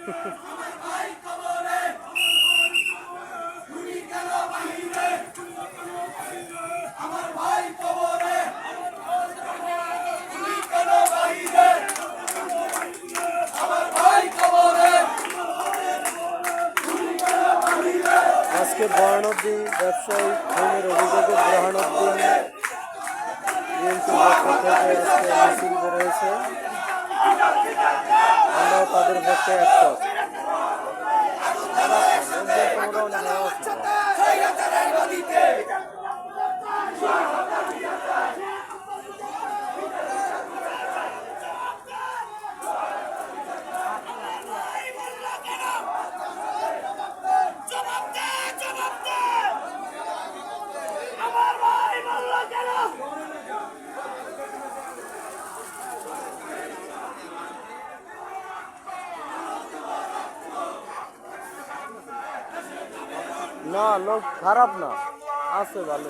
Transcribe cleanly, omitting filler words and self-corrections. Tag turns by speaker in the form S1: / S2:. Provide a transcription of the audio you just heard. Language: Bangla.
S1: আজকে বরানদ্দি ব্যবসায়ী খুনের অভিযোগে বুরহানুদ্দিন বিএনপির পক্ষ থেকে আজকে মিছিল বেরিয়েছে। আমরাও তাদের পক্ষে একমত। না, লোক খারাপ না, আছে ভালো।